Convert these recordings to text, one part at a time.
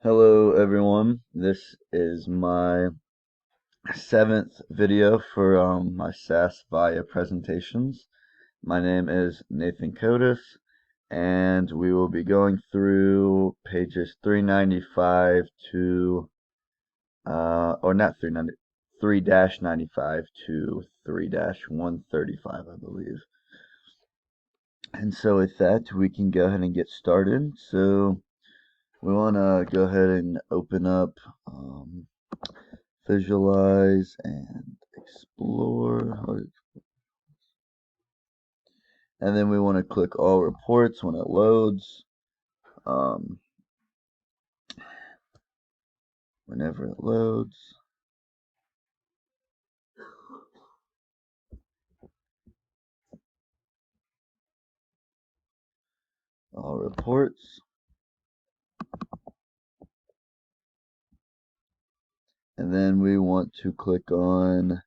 Hello everyone, this is my seventh video for my SAS Viya presentations. My name is Nathan Kotis, and we will be going through pages 395 to, or not 390, 3-95 to 3-135, I believe. And so with that, we can go ahead and get started. So we want to go ahead and open up visualize and explore, and then we want to click all reports when it loads. Whenever it loads, all reports, and then we want to click on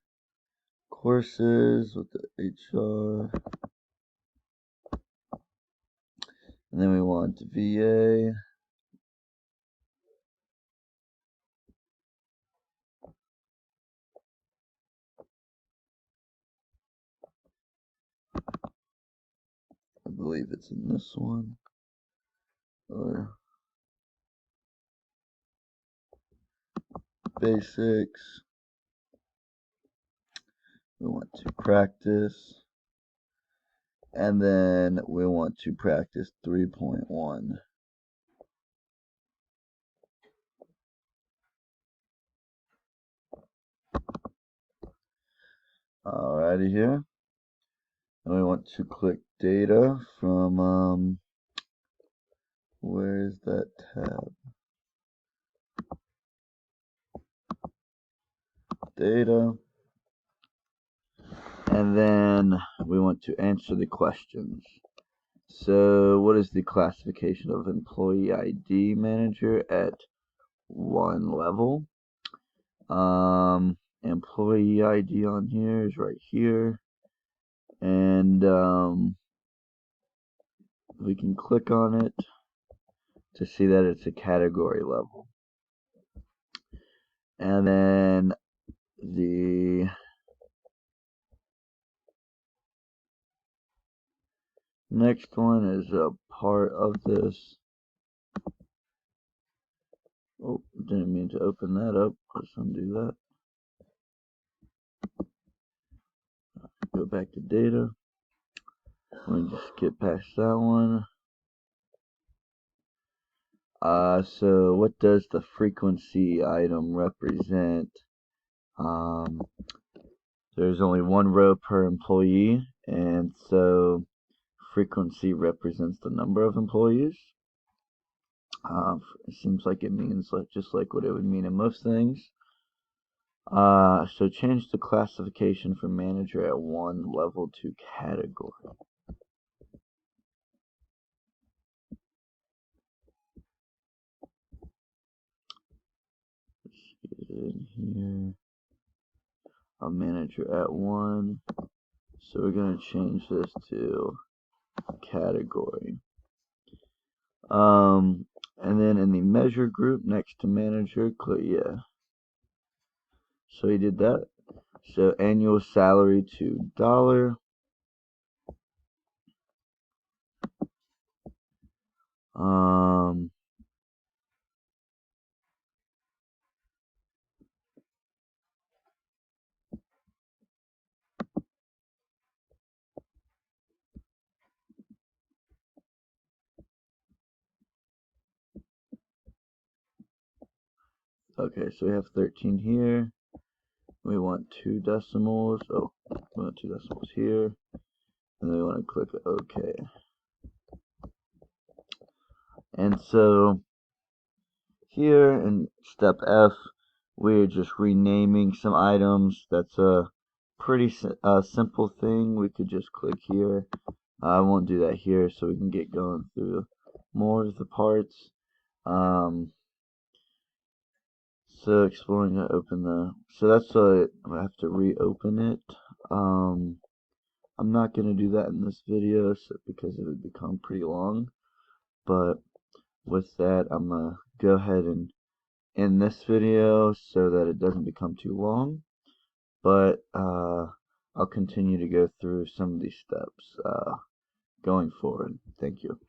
courses with the HR, and then we want VA, I believe it's in this one, or basics. We want to practice, and then we want to practice 3.1. Alrighty here. And we want to click data from, where is that tab? Data. And then we want to answer the questions. So what is the classification of employee ID manager at 1 level? Employee ID on here is right here. And we can click on it to see that it's a category level. And then the next one is a part of this. Oh, didn't mean to open that up. Let's undo that. Go back to data. We'll just skip past that one. So what does the frequency item represent? There's only one row per employee, and so frequency represents the number of employees. It seems like it means just like what it would mean in most things. So change the classification for manager at 1 level to category. Let's get in here. A manager at 1. So we're going to change this to category. And then in the measure group next to manager, click yeah. So he did that. So annual salary to dollar. Okay, so we have 13 here. We want 2 decimals. Oh, we want 2 decimals here. And then we want to click OK. And so here in step F, we're just renaming some items. That's a pretty simple thing. We could just click here. I won't do that here, so we can get going through more of the parts. So exploring to open the, so that's why I have to reopen it. I'm not going to do that in this video because it would become pretty long, but with that I'm going to go ahead and end this video so that it doesn't become too long, but I'll continue to go through some of these steps going forward. Thank you.